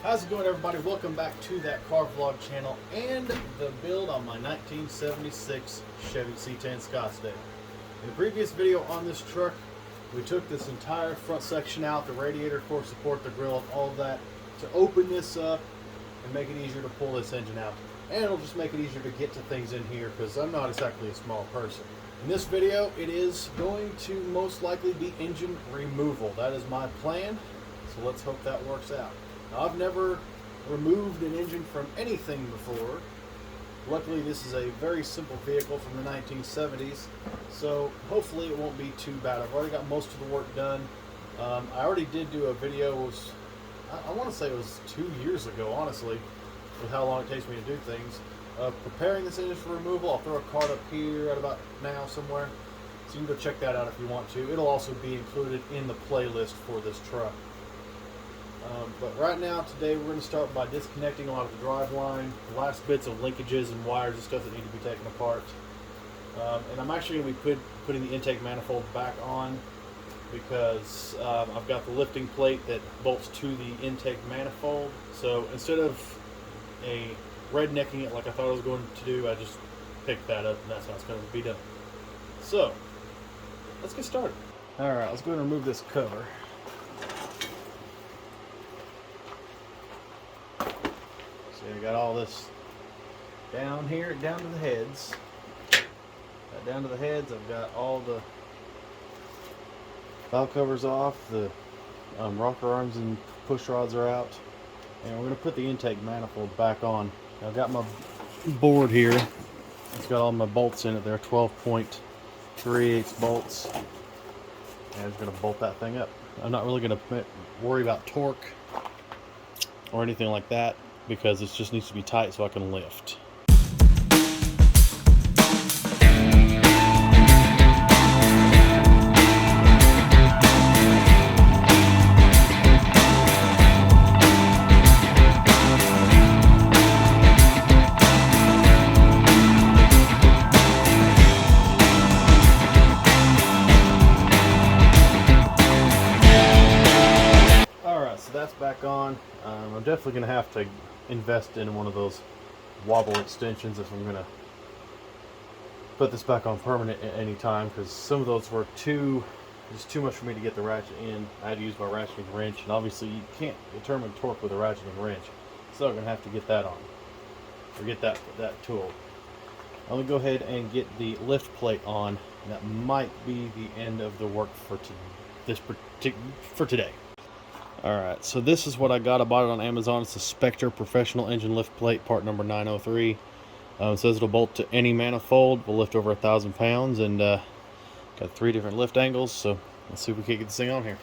How's it going, everybody? Welcome back to that car vlog channel and the build on my 1976 Chevy C10 Scottsdale. In the previous video on this truck, we took this entire front section out, the radiator, core support, the grill, and all of that, to open this up and make it easier to pull this engine out. And it'll just make it easier to get to things in here because I'm not exactly a small person. In this video, it is going to most likely be engine removal. That is my plan, so let's hope that works out. Now, I've never removed an engine from anything before. Luckily, this is a very simple vehicle from the 1970s, so hopefully it won't be too bad. I've already got most of the work done. I already did do a video, I want to say it was 2 years ago, honestly, with how long it takes me to do things. Preparing this engine for removal. I'll throw a card up here right about now somewhere, so you can go check that out if you want to. It'll also be included in the playlist for this truck. But right now, today, we're going to start by disconnecting a lot of the drive line, the last bits of linkages and wires and stuff that need to be taken apart. And I'm actually going to be putting the intake manifold back on because I've got the lifting plate that bolts to the intake manifold. So instead of rednecking it like I thought I was going to do, I just picked that up and that's how it's going to be done. So, let's get started. Alright, let's go ahead and remove this cover. I got all this down here, down to the heads. Down to the heads, I've got all the valve covers off, the rocker arms and push rods are out, and we're going to put the intake manifold back on. Now, I've got my board here. It's got all my bolts in it. They're 12.3/8 bolts, and I'm just going to bolt that thing up. I'm not really going to worry about torque or anything like that, because it just needs to be tight so I can lift. Alright, so that's back on. I'm definitely going to have to invest in one of those wobble extensions if I'm going to put this back on permanent at any time, because some of those were just too much for me to get the ratchet in. I had to use my ratcheting wrench, and obviously you can't determine torque with a ratcheting wrench, so I'm going to have to get that on, or get that tool. I'm going to go ahead and get the lift plate on, and that might be the end of the work for today. Alright, so this is what I got. I bought it on Amazon. It's a Spectre Professional Engine Lift Plate, part number 903. It says it'll bolt to any manifold, will lift over 1,000 pounds, and got 3 different lift angles, so let's see if we can get this thing on here.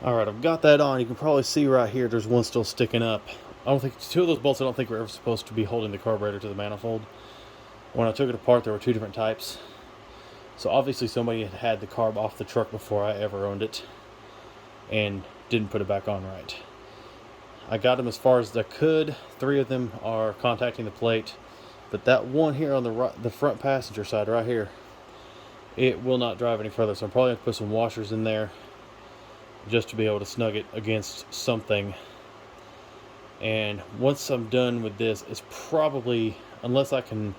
Alright, I've got that on. You can probably see right here there's one still sticking up. I don't think, 2 of those bolts I don't think were ever supposed to be holding the carburetor to the manifold. When I took it apart, there were 2 different types. So obviously somebody had the carb off the truck before I ever owned it and didn't put it back on right. I got them as far as I could. 3 of them are contacting the plate, but that one here on the front passenger side right here, it will not drive any further. So I'm probably going to put some washers in there just to be able to snug it against something. And once I'm done with this, it's probably, unless I can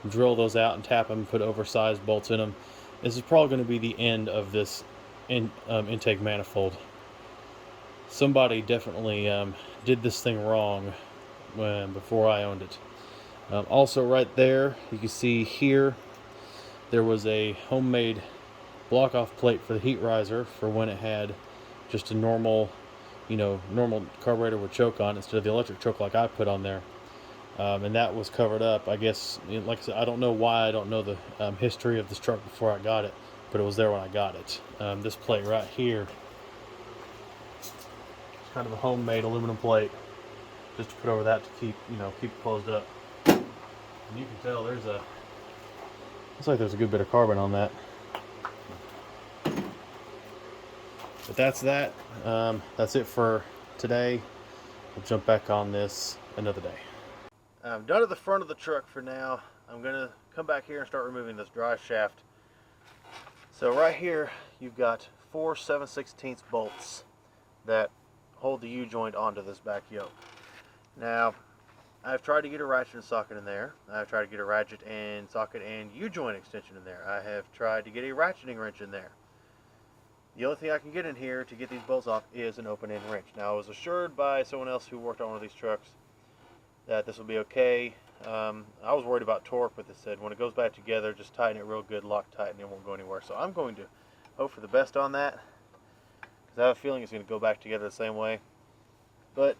drill those out and tap them and put oversized bolts in them, this is probably going to be the end of this intake manifold. Somebody definitely did this thing wrong before I owned it. Also right there, you can see here, there was a homemade block-off plate for the heat riser for when it had just a normal carburetor with choke on instead of the electric choke like I put on there. And that was covered up. I guess, like I said, I don't know why. I don't know the history of this truck before I got it, but it was there when I got it. This plate right here, it's kind of a homemade aluminum plate, just to put over that to keep it closed up. And you can tell looks like there's a good bit of carbon on that. But that's that. That's it for today. we'll jump back on this another day. I'm done at the front of the truck for now. I'm gonna come back here and start removing this drive shaft. So right here, you've got 4 7/16 bolts that hold the U-joint onto this back yoke. Now, I've tried to get a ratchet and socket in there. I've tried to get a ratchet and socket and U-joint extension in there. I have tried to get a ratcheting wrench in there. The only thing I can get in here to get these bolts off is an open-end wrench. Now, I was assured by someone else who worked on one of these trucks that this will be okay. I was worried about torque, but they said when it goes back together, just tighten it real good, lock tight, and it won't go anywhere. So I'm going to hope for the best on that, because I have a feeling it's going to go back together the same way. But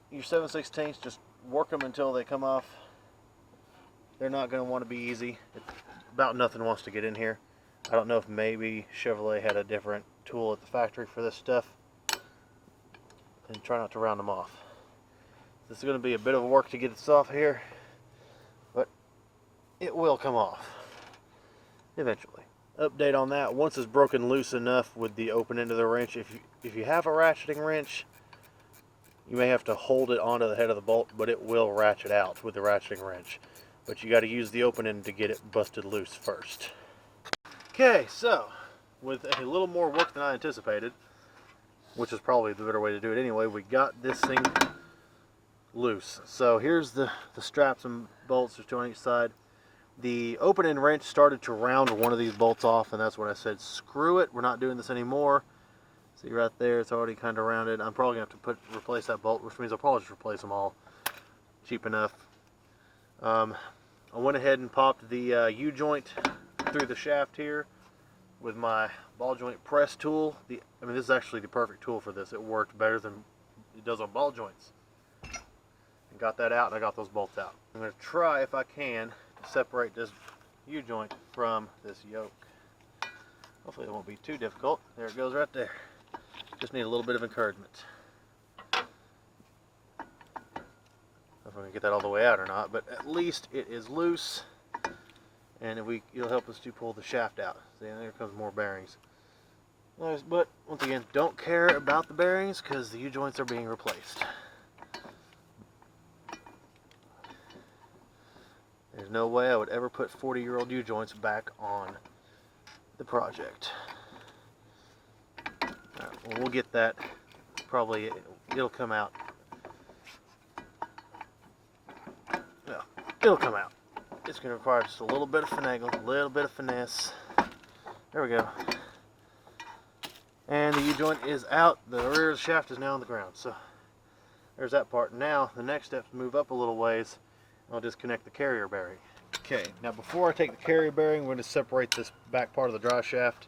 your 7/16, just work them until they come off. They're not going to want to be easy. About nothing wants to get in here. I don't know if maybe Chevrolet had a different tool at the factory for this stuff. And try not to round them off. This is going to be a bit of work to get this off here, but it will come off eventually. Update on that: once it's broken loose enough with the open end of the wrench, if you have a ratcheting wrench, you may have to hold it onto the head of the bolt, but it will ratchet out with the ratcheting wrench. But you got to use the open end to get it busted loose first. Okay, so with a little more work than I anticipated, which is probably the better way to do it anyway, we got this thing loose. So here's the straps and bolts. There's 2 on each side. The open end wrench started to round one of these bolts off, and that's when I said screw it, we're not doing this anymore. See right there, it's already kind of rounded. I'm probably going to have to replace that bolt, which means I'll probably just replace them all. Cheap enough. I went ahead and popped the U-joint through the shaft here with my ball joint press tool. I mean, this is actually the perfect tool for this. It worked better than it does on ball joints. And got that out, and I got those bolts out. I'm going to try, if I can, to separate this U-joint from this yoke. Hopefully it won't be too difficult. There it goes right there. Just need a little bit of encouragement. I don't know if I'm going to get that all the way out or not, but at least it is loose, and it'll help us to pull the shaft out. See, there comes more bearings. But once again, don't care about the bearings because the U-joints are being replaced. There's no way I would ever put 40-year-old U-joints back on the project. Well, we'll get that. Probably it'll come out. No, it'll come out. It's going to require just a little bit of finagle, a little bit of finesse. There we go. And the U-joint is out. The rear of the shaft is now on the ground. So there's that part. Now the next step is to move up a little ways. I'll disconnect the carrier bearing. Okay, now before I take the carrier bearing, we're going to separate this back part of the drive shaft.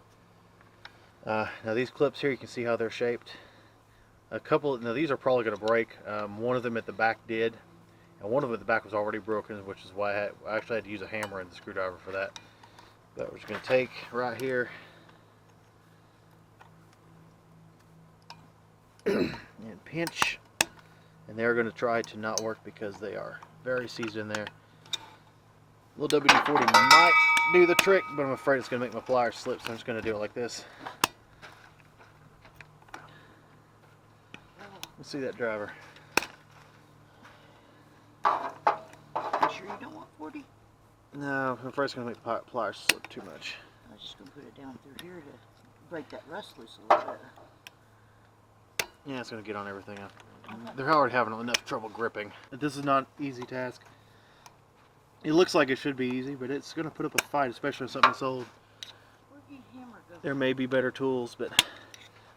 Now these clips here, you can see how they're shaped. Now these are probably going to break. One of them at the back did, and one of them at the back was already broken, which is why I actually had to use a hammer and the screwdriver for that. But we're just going to take right here and pinch, and they're going to try to not work because they are very seized in there. A little WD-40 might do the trick, but I'm afraid it's going to make my pliers slip, so I'm just going to do it like this. Let's see that driver. You sure you don't want 40? No, I'm afraid it's going to make the pliers slip too much. I was just going to put it down through here to break that rust loose a little bit. Yeah, it's going to get on everything. They're already having enough trouble gripping. This is not an easy task. It looks like it should be easy, but it's going to put up a fight, especially if something's sold. Where'd your hammer go? There may be better tools, but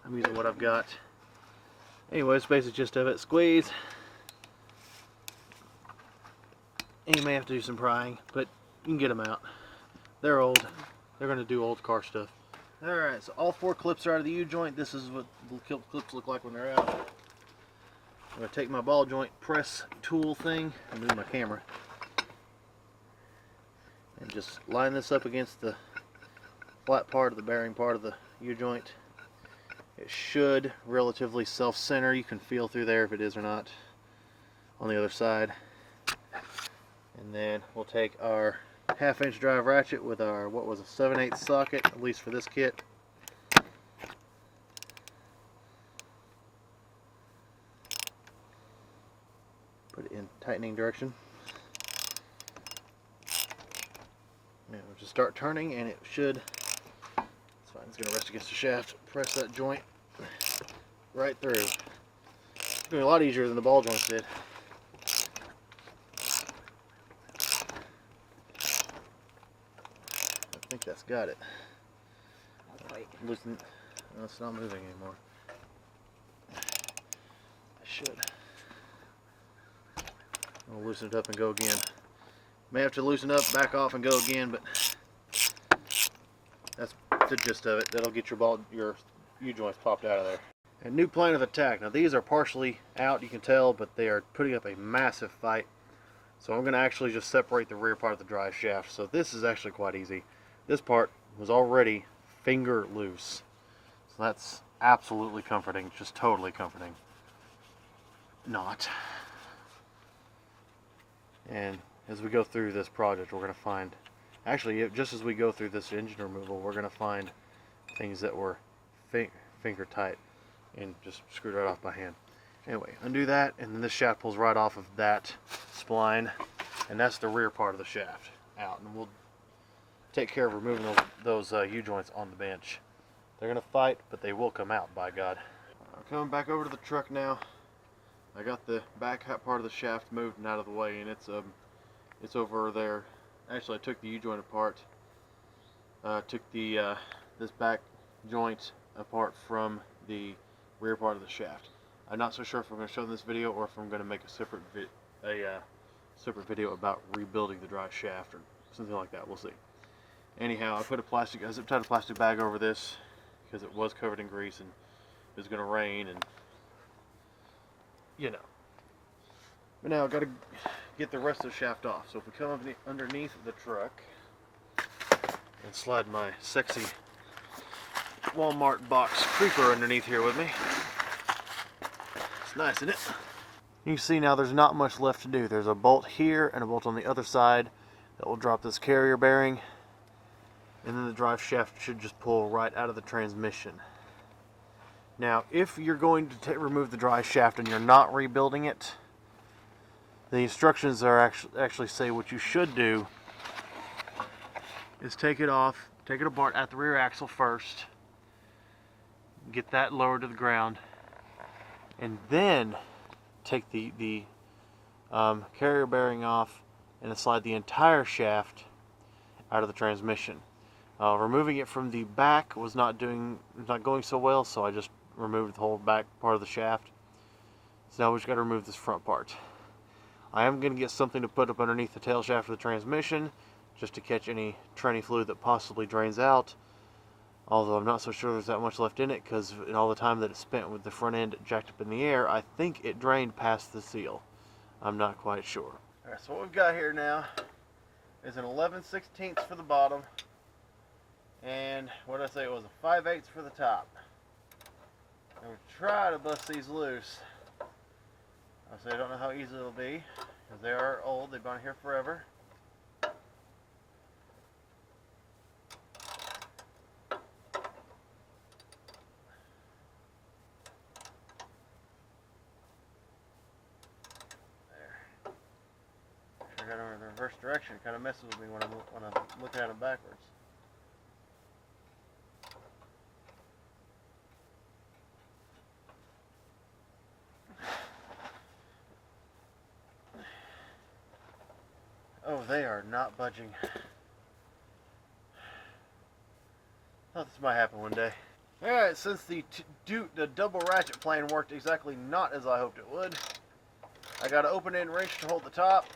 I'm using what I've got. Anyway, it's basically just of it. Squeeze. And you may have to do some prying, but you can get them out. They're old. They're going to do old car stuff. Alright, so all 4 clips are out of the U-joint. This is what the clips look like when they're out. I'm going to take my ball joint press tool thing and move my camera. And just line this up against the flat part of the bearing part of the U-joint. It should relatively self-center. You can feel through there if it is or not on the other side. And then we'll take our 1/2-inch drive ratchet with our, what was a 7/8 socket, at least for this kit. Put it in tightening direction. And we'll just start turning, and it should. It's fine. It's going to rest against the shaft. Press that joint right through. It's going to be a lot easier than the ball joints did. I think that's got it. Loosen. No, it's not moving anymore. I should. I'll loosen it up and go again. May have to loosen up, back off, and go again, but that's the gist of it. That'll get your U-joints popped out of there. And new plan of attack. Now these are partially out, you can tell, but they are putting up a massive fight. So I'm going to actually just separate the rear part of the drive shaft. So this is actually quite easy. This part was already finger loose. So that's absolutely comforting, just totally comforting. Not. And as we go through this project, we're going to find, actually, just as we go through this engine removal, we're going to find things that were finger tight and just screwed right off by hand. Anyway, undo that, and then this shaft pulls right off of that spline, and that's the rear part of the shaft out. And we'll take care of removing those U-joints on the bench. They're going to fight, but they will come out, by God. I'm coming back over to the truck now. I got the back part of the shaft moved and out of the way, and it's over there. Actually, I took the U-joint apart. Took the this back joint apart from the rear part of the shaft. I'm not so sure if I'm going to show in this video or if I'm going to make a separate video about rebuilding the drive shaft or something like that. We'll see. Anyhow, I zip tied a plastic bag over this because it was covered in grease and it was going to rain, and you know. But now I've got to get the rest of the shaft off. So if we come underneath the truck and slide my sexy Walmart box creeper underneath here with me. It's nice, isn't it? You can see now there's not much left to do. There's a bolt here and a bolt on the other side that will drop this carrier bearing, and then the drive shaft should just pull right out of the transmission. Now, if you're going to remove the drive shaft and you're not rebuilding it, the instructions are actually say what you should do is take it apart at the rear axle first, get that lowered to the ground, and then take the carrier bearing off and slide the entire shaft out of the transmission. Removing it from the back was not going so well, so I just removed the whole back part of the shaft. So now we've got to remove this front part. I am going to get something to put up underneath the tail shaft of the transmission just to catch any tranny fluid that possibly drains out. Although I'm not so sure there's that much left in it, because in all the time that it spent with the front end jacked up in the air, I think it drained past the seal. I'm not quite sure. Alright, so what we've got here now is an 11/16 for the bottom, and what did I say, it was a 5/8 for the top. And we'll try to bust these loose. I say I don't know how easy it'll be, because they are old, they've been here forever. I got them in the reverse direction. It kind of messes with me when I'm looking at them backwards. Oh, they are not budging. Thought this might happen one day. Alright, since the double ratchet plan worked exactly not as I hoped it would, I got an open-end wrench to hold the top,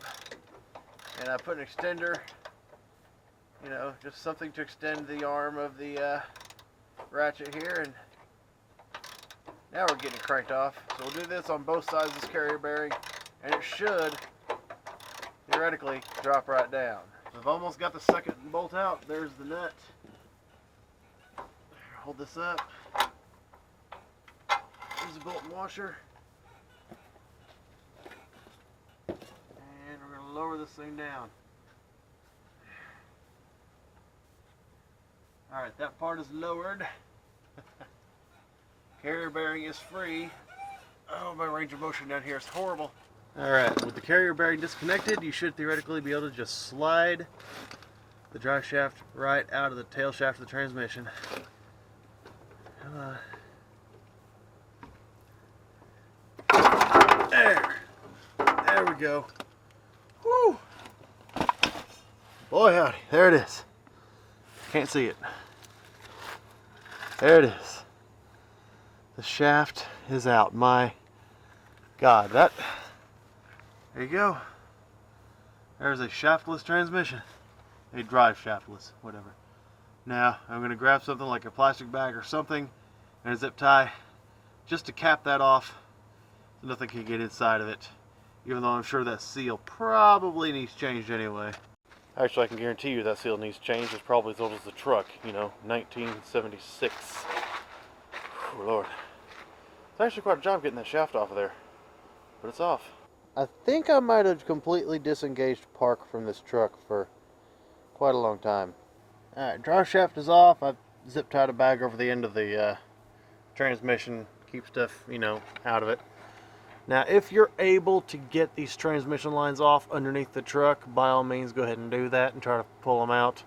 and I put an extender, you know, just something to extend the arm of the ratchet here, and now we're getting it cranked off. So we'll do this on both sides of this carrier bearing, and it should theoretically drop right down. So I've almost got the second bolt out. There's the nut. Hold this up. There's the bolt and washer. And we're going to lower this thing down. Alright, that part is lowered. Carrier bearing is free. Oh, my range of motion down here is horrible. Alright, with the carrier bearing disconnected, you should theoretically be able to just slide the drive shaft right out of the tail shaft of the transmission. There we go. Woo! Boy howdy, there it is. Can't see it. There it is. The shaft is out. My God, that... There you go. There's a shaftless transmission. A drive shaftless, whatever. Now, I'm going to grab something like a plastic bag or something and a zip tie just to cap that off so nothing can get inside of it. Even though I'm sure that seal probably needs changed anyway. Actually, I can guarantee you that seal needs changed. It's probably as old as the truck, you know, 1976. Whew, Lord. It's actually quite a job getting that shaft off of there. But it's off. I think I might have completely disengaged Park from this truck for quite a long time. Alright, drive shaft is off. I've zip tied a bag over the end of the transmission. Keep stuff, you know, out of it. Now, if you're able to get these transmission lines off underneath the truck, by all means go ahead and do that and try to pull them out.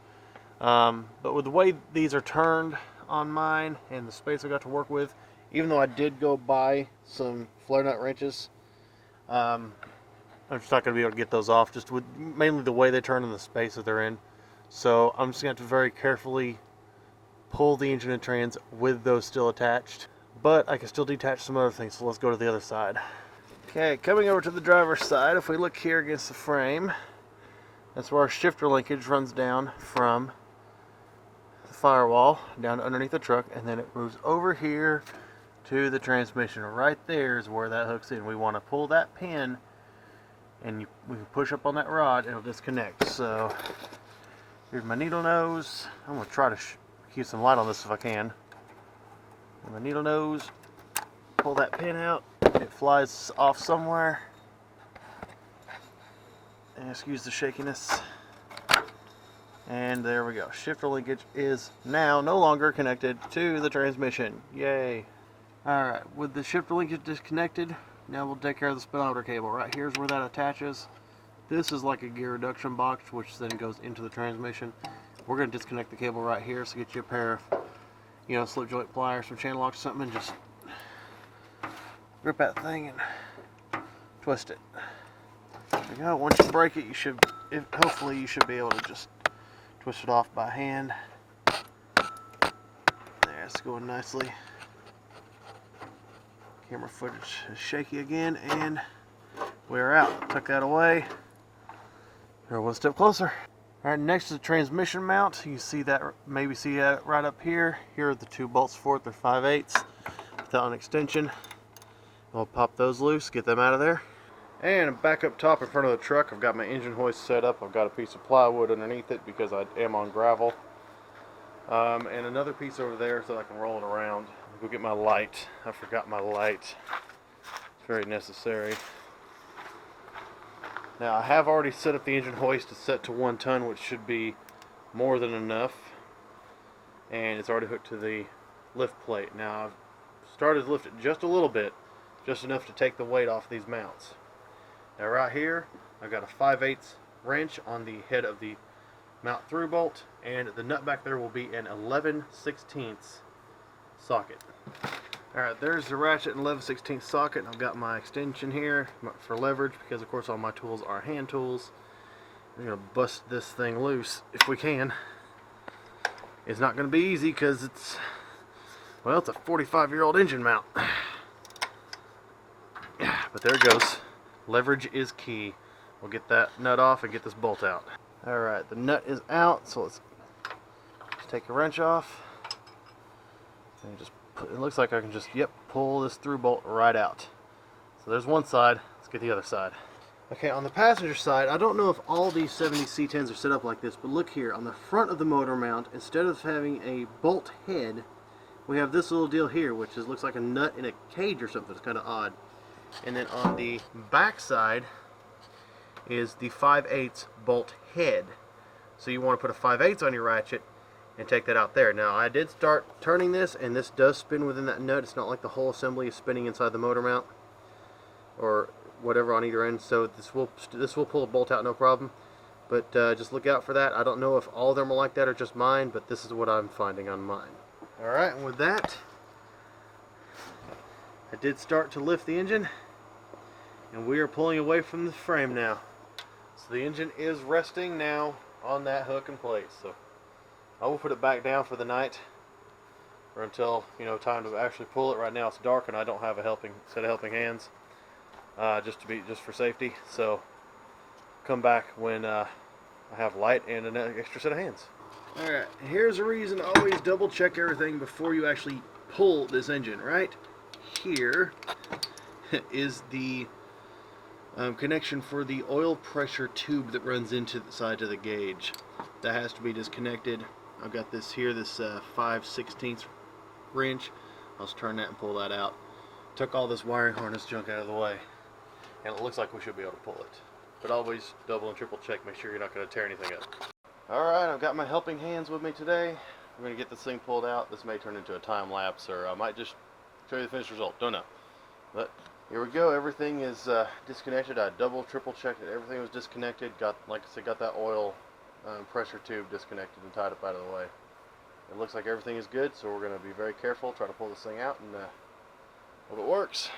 But with the way these are turned on mine and the space I got to work with, even though I did go buy some flare nut wrenches, I'm just not going to be able to get those off, just with mainly the way they turn and the space that they're in. So I'm just going to have to very carefully pull the engine and trans with those still attached. But I can still detach some other things, so let's go to the other side. Okay, coming over to the driver's side, if we look here against the frame, that's where our shifter linkage runs down from the firewall down underneath the truck, and then it moves over here to the transmission. Right there is where that hooks in. We want to pull that pin, and we can push up on that rod, and it'll disconnect. So here's my needle nose. I'm going to try to keep some light on this if I can. And my needle nose, pull that pin out. It flies off somewhere. And excuse the shakiness. And there we go. Shifter linkage is now no longer connected to the transmission. Yay. Alright, with the shifter linkage disconnected, now we'll take care of the speedometer cable. Right here's where that attaches. This is like a gear reduction box, which then goes into the transmission. We're going to disconnect the cable right here, so get you a pair of, you know, slip joint pliers, some channel locks, something, and just grip that thing and twist it. There we go. Once you break it, you should, hopefully you should be able to just twist it off by hand. There, it's going nicely. Camera footage is shaky again, and we're out. Tuck that away. We're one step closer. Alright, next to the transmission mount, you see that, maybe see that right up here. Here are the two bolts for it. They're 5/8 without an extension. I'll pop those loose, get them out of there. And back up top in front of the truck, I've got my engine hoist set up. I've got a piece of plywood underneath it because I am on gravel. And another piece over there so I can roll it around. I'll go get my light. I forgot my light. It's very necessary. Now, I have already set up the engine hoist to set to 1 ton, which should be more than enough. And it's already hooked to the lift plate. Now, I've started to lift it just a little bit, just enough to take the weight off these mounts. Now, right here, I've got a 5/8 wrench on the head of the mount through bolt, and the nut back there will be an 11/16 socket. Alright, there's the ratchet and 11/16 socket. I've got my extension here for leverage because, of course, all my tools are hand tools. We're going to bust this thing loose if we can. It's not going to be easy because it's, well, it's a 45-year-old engine mount. But there it goes. Leverage is key. We'll get that nut off and get this bolt out. Alright, the nut is out, so let's take the wrench off. And just it looks like I can just, pull this through bolt right out. So there's one side. Let's get the other side. Okay, on the passenger side, I don't know if all these 70 C10s are set up like this, but look here. On the front of the motor mount, instead of having a bolt head, we have this little deal here, which looks like a nut in a cage or something. It's kind of odd. And then on the back side is the 5/8 bolt head. So you want to put a 5/8 on your ratchet and take that out there. Now, I did start turning this, and this does spin within that nut. It's not like the whole assembly is spinning inside the motor mount, or whatever on either end, so this will pull the bolt out no problem. But just look out for that. I don't know if all of them are like that or just mine, but this is what I'm finding on mine. Alright, and with that, I did start to lift the engine, and we are pulling away from the frame now. So the engine is resting now on that hook and plate. So I will put it back down for the night, or until, you know, time to actually pull it. Right now it's dark and I don't have a set of helping hands, just for safety. So come back when I have light and an extra set of hands. Alright, here's a reason to always double check everything before you actually pull this engine. Right here is the connection for the oil pressure tube that runs into the side of the gauge. That has to be disconnected. I've got this here, this 5/16 wrench. I'll just turn that and pull that out. Took all this wiring harness junk out of the way, and it looks like we should be able to pull it. But always double and triple check, make sure you're not going to tear anything up. Alright, I've got my helping hands with me today. We're going to get this thing pulled out. This may turn into a time lapse, or I might just show you the finished result. Don't know. But here we go. Everything is disconnected. I double, triple checked it. Everything was disconnected. Like I said, got that oil pressure tube disconnected and tied up out of the way. It looks like everything is good, so we're going to be very careful, try to pull this thing out, and hope it works.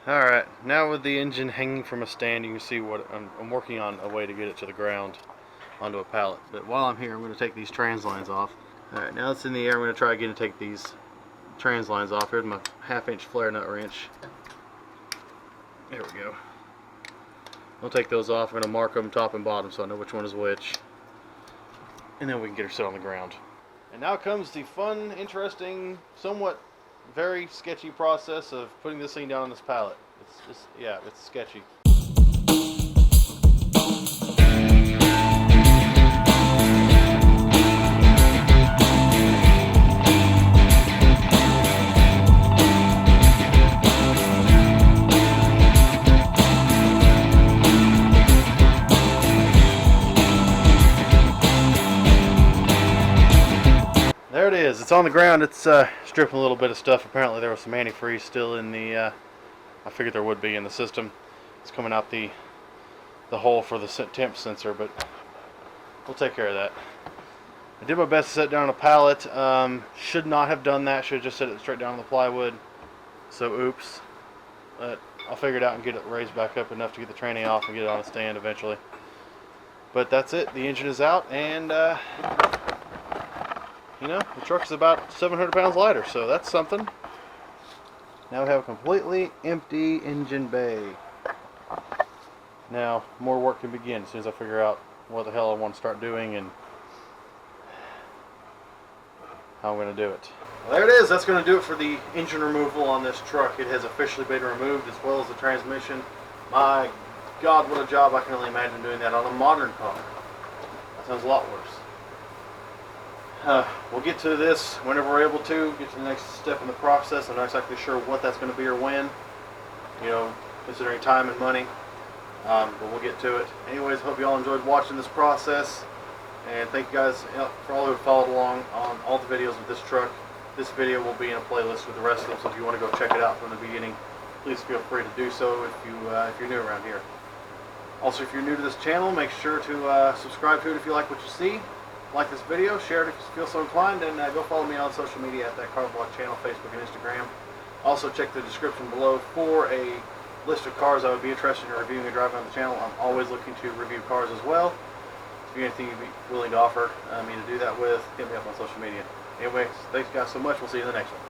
Alright, now with the engine hanging from a stand, you can see what I'm working on a way to get it to the ground onto a pallet. But while I'm here, I'm going to take these trans lines off. Alright, now it's in the air, I'm going to try again to take these trans lines off. Here's my 1/2-inch flare nut wrench. There we go. I'll take those off. I'm going to mark them top and bottom so I know which one is which. And then we can get her set on the ground. And now comes the fun, interesting, somewhat very sketchy process of putting this thing down on this pallet. It's just, yeah, it's sketchy. There it is. It's on the ground. It's stripping a little bit of stuff. Apparently there was some antifreeze still in the, I figured there would be in the system. It's coming out the hole for the temp sensor, but we'll take care of that. I did my best to set down a pallet. Should not have done that. Should have just set it straight down on the plywood. So oops. But I'll figure it out and get it raised back up enough to get the tranny off and get it on a stand eventually. But that's it. The engine is out, and you know, the truck is about 700 pounds lighter, so that's something. Now we have a completely empty engine bay. Now, more work can begin as soon as I figure out what the hell I want to start doing and how I'm going to do it. Well, there it is. That's going to do it for the engine removal on this truck. It has officially been removed, as well as the transmission. My God, what a job. I can only imagine doing that on a modern car. That sounds a lot worse. We'll get to this whenever we're able to, get to the next step in the process. I'm not exactly sure what that's going to be or when, you know, considering time and money, but we'll get to it. Anyways, hope you all enjoyed watching this process, and thank you guys for all who have followed along on all the videos with this truck. This video will be in a playlist with the rest of them, so if you want to go check it out from the beginning, please feel free to do so if you're new around here. Also, if you're new to this channel, make sure to subscribe to it if you like what you see. Like this video, share it if you feel so inclined, and go follow me on social media at that Car Vlog channel, Facebook and Instagram. Also check the description below for a list of cars I would be interested in reviewing and driving on the channel. I'm always looking to review cars as well. If you have anything you'd be willing to offer me to do that with, hit me up on social media. Anyways, thanks guys so much. We'll see you in the next one.